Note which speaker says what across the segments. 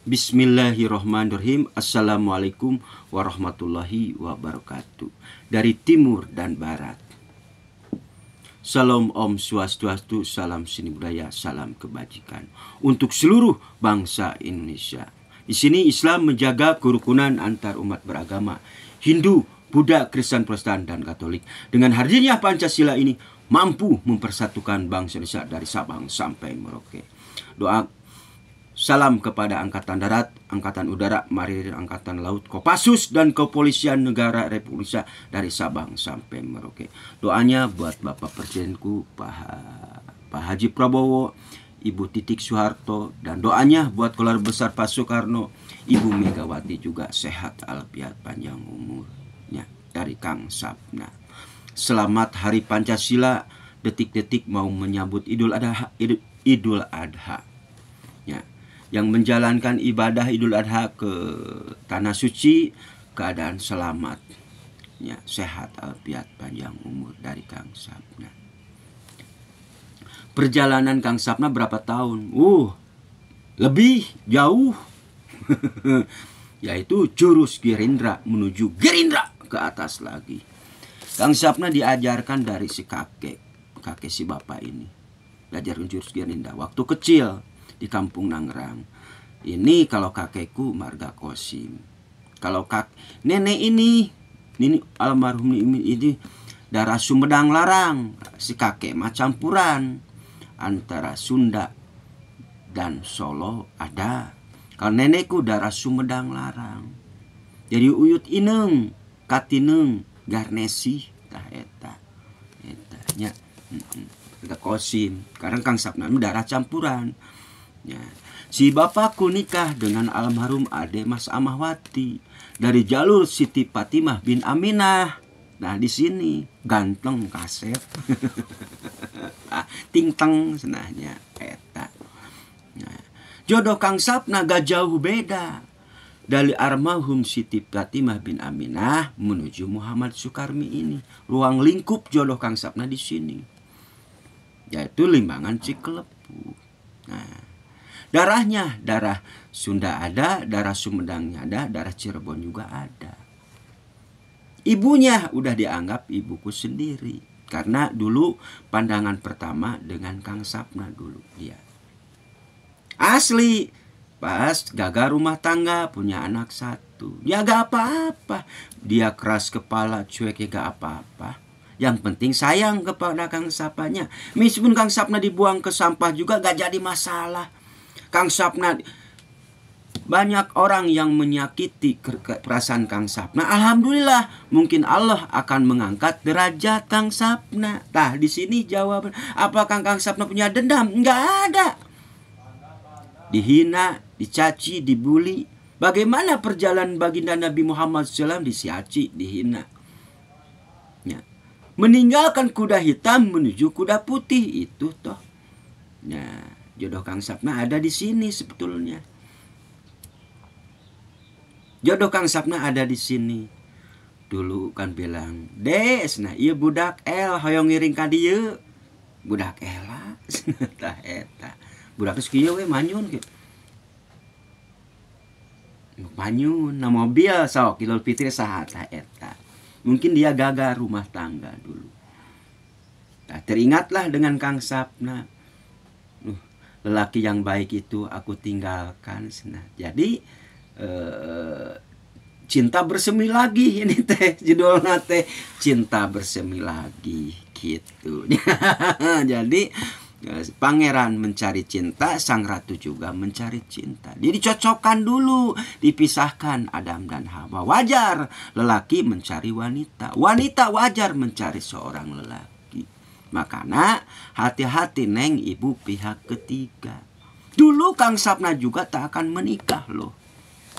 Speaker 1: Bismillahirrahmanirrahim. Assalamualaikum warahmatullahi wabarakatuh. Dari timur dan barat. Salam Om Swastiastu, salam seni budaya, salam kebajikan untuk seluruh bangsa Indonesia. Di sini Islam menjaga kerukunan antar umat beragama, Hindu, Buddha, Kristen, Protestan, dan Katolik. Dengan hadirnya Pancasila ini mampu mempersatukan bangsa Indonesia dari Sabang sampai Merauke. Doa salam kepada Angkatan Darat, Angkatan Udara, Marinir, Angkatan Laut, Kopassus, dan Kepolisian Negara Republik Indonesia dari Sabang sampai Merauke. Doanya buat Bapak Presidenku, Pak Haji Prabowo, Ibu Titik Soeharto, dan doanya buat keluarga besar Pak Soekarno, Ibu Megawati juga sehat, alfiat, panjang umurnya, dari Kang Sapna. Selamat Hari Pancasila, detik-detik mau menyambut Idul Adha. Ya. Yang menjalankan ibadah Idul Adha ke Tanah Suci keadaan selamat, ya, sehat, alfiat, panjang umur dari Kang Sapna. Perjalanan Kang Sapna berapa tahun? Lebih jauh. Yaitu jurus Gerindra menuju Gerindra ke atas lagi. Kang Sapna diajarkan dari si kakek si bapak ini. Belajar jurus Gerindra waktu kecil di kampung Nangrang. Ini kalau kakekku Marga Kosim. Kalau nenek ini almarhum ini darah Sumedang Larang. Si kakek mah campuran antara Sunda dan Solo ada. Kalau nenekku darah Sumedang Larang. Jadi uyut ineng, katineng, garnesi, tah eta nya. Marga Kosim. Karena Kang Sapna darah campuran. Ya. Si bapakku nikah dengan almarhum Ade Mas Amahwati dari jalur Siti Fatimah bin Aminah. Nah di sini ganteng kasep, tingteng senahnya eta. Nah, jodoh Kang Sapna gak jauh beda dari almarhum Siti Fatimah bin Aminah menuju Muhammad Sukarmi ini. Ruang lingkup jodoh Kang Sapna di sini, yaitu Limbangan Cikelepu. Nah. Darahnya, darah Sunda ada, darah Sumedangnya ada, darah Cirebon juga ada. Ibunya udah dianggap ibuku sendiri. Karena dulu pandangan pertama dengan Kang Sapna dulu dia. Asli, pas gagal rumah tangga, punya anak satu. Ya gak apa-apa. Dia keras kepala, cuek ya gak apa-apa. Yang penting sayang kepada Kang Sapanya. Meskipun Kang Sapna dibuang ke sampah juga gak jadi masalah. Kang Sapna, banyak orang yang menyakiti perasaan Kang Sapna. Alhamdulillah, mungkin Allah akan mengangkat derajat Kang Sapna. Nah, di sini jawaban, apakah Kang Sapna punya dendam? Enggak ada. Dihina, dicaci, dibully. Bagaimana perjalanan baginda Nabi Muhammad SAW disiaci, dihina. Ya. Meninggalkan kuda hitam menuju kuda putih itu toh. Nah, jodoh Kang Sapna ada di sini sebetulnya. Jodoh Kang Sapna ada di sini. Dulu kan bilang, "Des, nah iya budak el hoyong ngiring ka dieu." Budak ela, tah eta. Budak geus kieu we manyun ge. Manyun na mobil sok Idul Fitri saha tah eta. Mungkin dia gagal rumah tangga dulu. Nah, teringatlah dengan Kang Sapna. Lelaki yang baik itu aku tinggalkan. Nah, jadi cinta bersemi lagi ini teh judulnya teh cinta bersemi lagi gitu. Jadi pangeran mencari cinta, sang ratu juga mencari cinta. Jadi dicocokkan dulu, dipisahkan Adam dan Hawa. Wajar lelaki mencari wanita, wanita wajar mencari seorang lelaki. Makanya hati-hati neng ibu pihak ketiga. Dulu Kang Sapna juga tak akan menikah loh.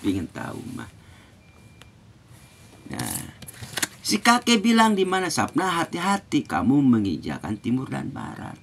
Speaker 1: Ingin tahu mah. Nah, si kakek bilang di mana Sapna, hati-hati kamu menginjakan timur dan barat.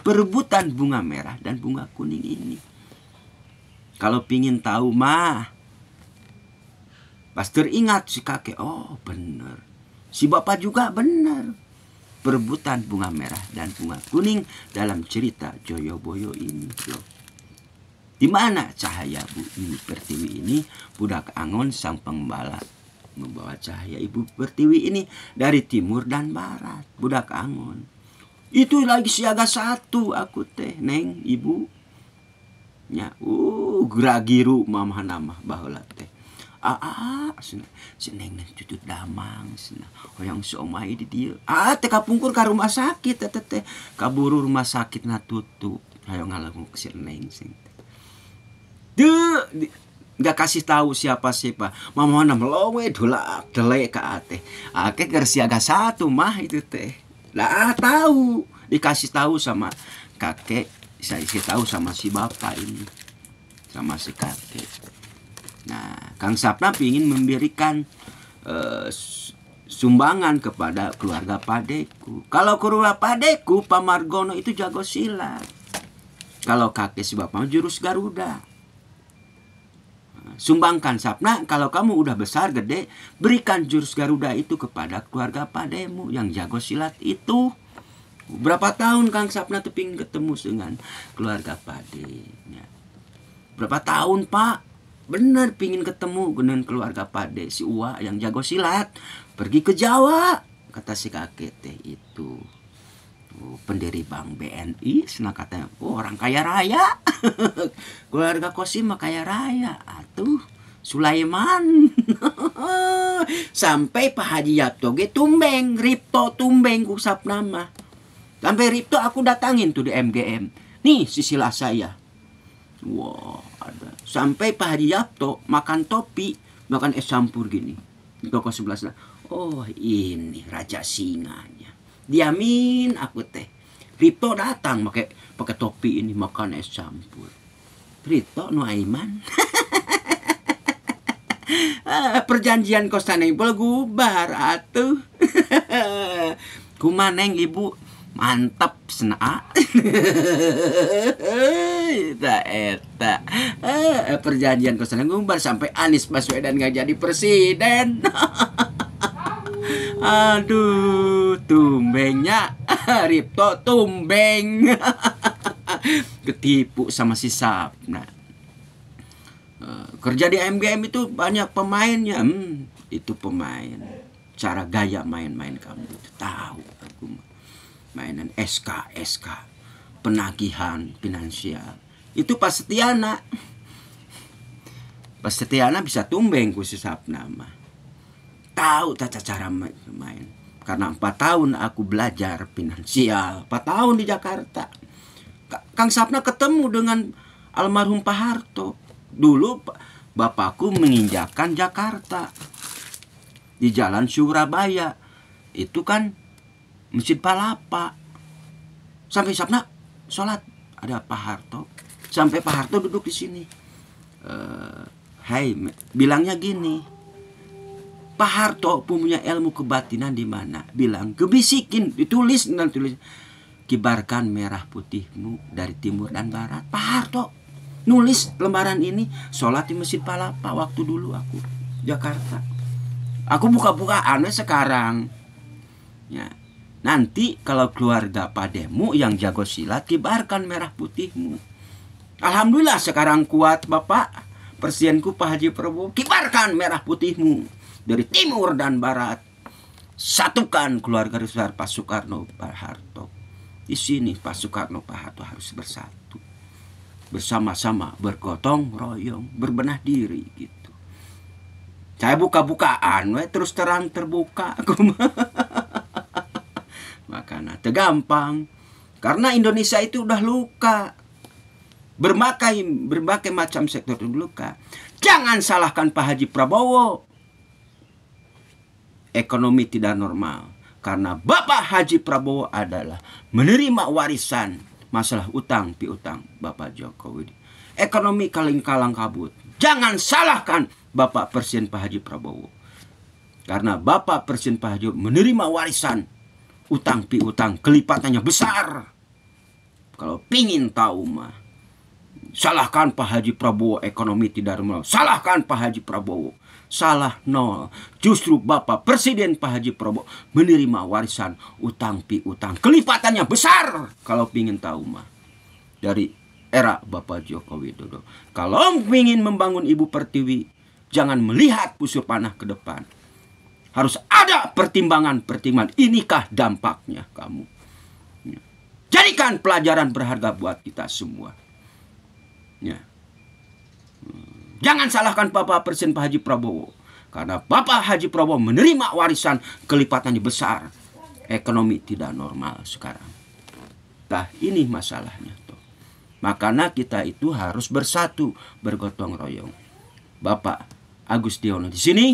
Speaker 1: Perebutan bunga merah dan bunga kuning ini. Kalau pingin tahu mah, pas teringat si kakek, oh bener. Si bapak juga bener. Perebutan bunga merah dan bunga kuning dalam cerita Joyoboyo ini loh. Di mana cahaya Ibu Pertiwi ini? Budak Angon sang pengembala membawa cahaya Ibu Pertiwi ini dari timur dan barat. Budak Angon itu lagi siaga 1 aku teh neng ibu nya geragiru mamah nama baheula teh seneng tutut damang seneng hoyong somai di dieu teh kapungkur ka rumah sakit teh kaburu rumah sakit na tutup hoyong ngalamun seneng sing teh nggak kasih tahu siapa mamah na melowe dolak delek ka teh ake keur siaga 1 mah itu teh lah tahu dikasih tahu sama kakek, saya tahu sama si bapak ini, sama si kakek. Nah, Kang Sapna ingin memberikan sumbangan kepada keluarga padeku. Kalau keluarga padeku, Pak Margono itu jago silat. Kalau kakek si bapak jurus Garuda. Sumbangkan Sapna, kalau kamu udah besar gede, berikan jurus Garuda itu kepada keluarga pademu yang jago silat itu. Berapa tahun Kang Sapna tuh pingin ketemu dengan keluarga padenya. Berapa tahun Pak? Bener pingin ketemu dengan keluarga pade si Uwa yang jago silat. Pergi ke Jawa, kata si kakek teh itu. Pendiri Bank BNI, senang katanya, orang kaya raya. Keluarga Kosim mah kaya raya. Atuh, Sulaiman. Sampai Pak Haji Yapto ge tumbeng, Ripto tumbeng ku Sapna mah. Sampai Ripto aku datangin tuh di MGM. Nih sisilah saya. Wah, ada. Sampai Pak Haji Yapto makan topi, makan es campur gini. Toko sebelah. Oh, ini raja singanya. Diamin aku teh. Ripto datang pakai topi ini makan es campur. Ripto Nuaiman. Perjanjian kosaneng gubar atuh. Kumaneng ibu mantap sena. Eta perjanjian kosaneng gubar sampai Anies Baswedan gak jadi presiden. Aduh, tumbengnya Ripto tumbeng. Ketipu sama si Sapna. Kerja di MGM itu banyak pemainnya. Itu pemain. Cara gaya main-main kamu itu tahu aku. Mainan SK, penagihan finansial. Itu Pak Setiana. Pak Setiana bisa tumbeng ku si Sapna mah. Tahu tata cara main. Karena 4 tahun aku belajar finansial. 4 tahun di Jakarta. Kang Sapna ketemu dengan almarhum Pak Harto. Dulu bapakku menginjakan Jakarta. Di jalan Surabaya. Itu kan Masjid Palapa. Sampai Sapna sholat. Ada Pak Harto. Sampai Pak Harto duduk di sini. Hai, bilangnya gini. Pak Harto punya ilmu kebatinan di mana? Bilang, gebisikin, ditulis dan tulis. Kibarkan merah putihmu dari timur dan barat. Pak Harto nulis lembaran ini, sholat di Masjid Palapa waktu dulu aku Jakarta. Aku buka-bukaan sekarang. Ya, nanti kalau keluarga pademu yang jago silat, kibarkan merah putihmu. Alhamdulillah sekarang kuat Bapak. Presidenku Pak Haji Prabowo, kibarkan merah putihmu. Dari timur dan barat, satukan keluarga besar Pak Soekarno, Pak Harto. Di sini Pak Soekarno, Pak Harto harus bersatu, bersama-sama, bergotong royong, berbenah diri gitu. Saya buka-bukaan, terus terang terbuka. Makanya tergampang, karena Indonesia itu udah luka, berbagai macam sektor luka. Jangan salahkan Pak Haji Prabowo. Ekonomi tidak normal karena Bapak Haji Prabowo adalah menerima warisan masalah utang piutang Bapak Jokowi. Ekonomi kalang kabut. Jangan salahkan Bapak Presiden Pak Haji Prabowo. Karena Bapak Presiden Pak Haji menerima warisan utang piutang kelipatannya besar. Kalau pingin tahu mah, salahkan Pak Haji Prabowo ekonomi tidak normal. Salahkan Pak Haji Prabowo. Salah nol. Justru Bapak Presiden Pak Haji Prabowo menerima warisan utang piutang kelipatannya besar. Kalau pingin tahu mah, dari era Bapak Joko Widodo. Kalau ingin membangun Ibu Pertiwi, jangan melihat busur panah ke depan. Harus ada pertimbangan-pertimbangan. Inikah dampaknya kamu? Jadikan pelajaran berharga buat kita semua. Ya. Jangan salahkan Bapak Presiden Pak Haji Prabowo. Karena Bapak Haji Prabowo menerima warisan kelipatannya besar. Ekonomi tidak normal sekarang. Nah, ini masalahnya. Makanya kita itu harus bersatu, bergotong royong. Bapak Agus Diono di sini,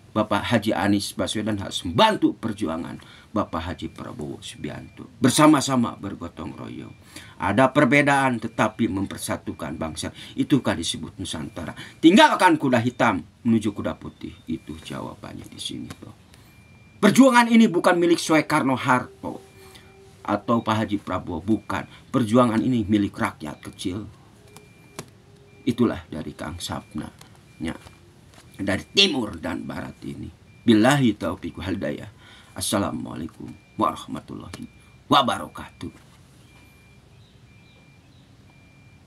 Speaker 1: Bapak Haji Anies Baswedan harus membantu perjuangan Bapak Haji Prabowo Subianto. Bersama-sama bergotong royong. Ada perbedaan tetapi mempersatukan bangsa. Itu kan disebut Nusantara. Tinggalkan kuda hitam menuju kuda putih. Itu jawabannya di sini. Perjuangan ini bukan milik Soekarno Harto atau Pak Haji Prabowo, bukan. Perjuangan ini milik rakyat kecil. Itulah dari Kang Sapna, ya, dari timur dan barat ini. Billahi taufiq wal hidayah. Assalamualaikum warahmatullahi wabarakatuh.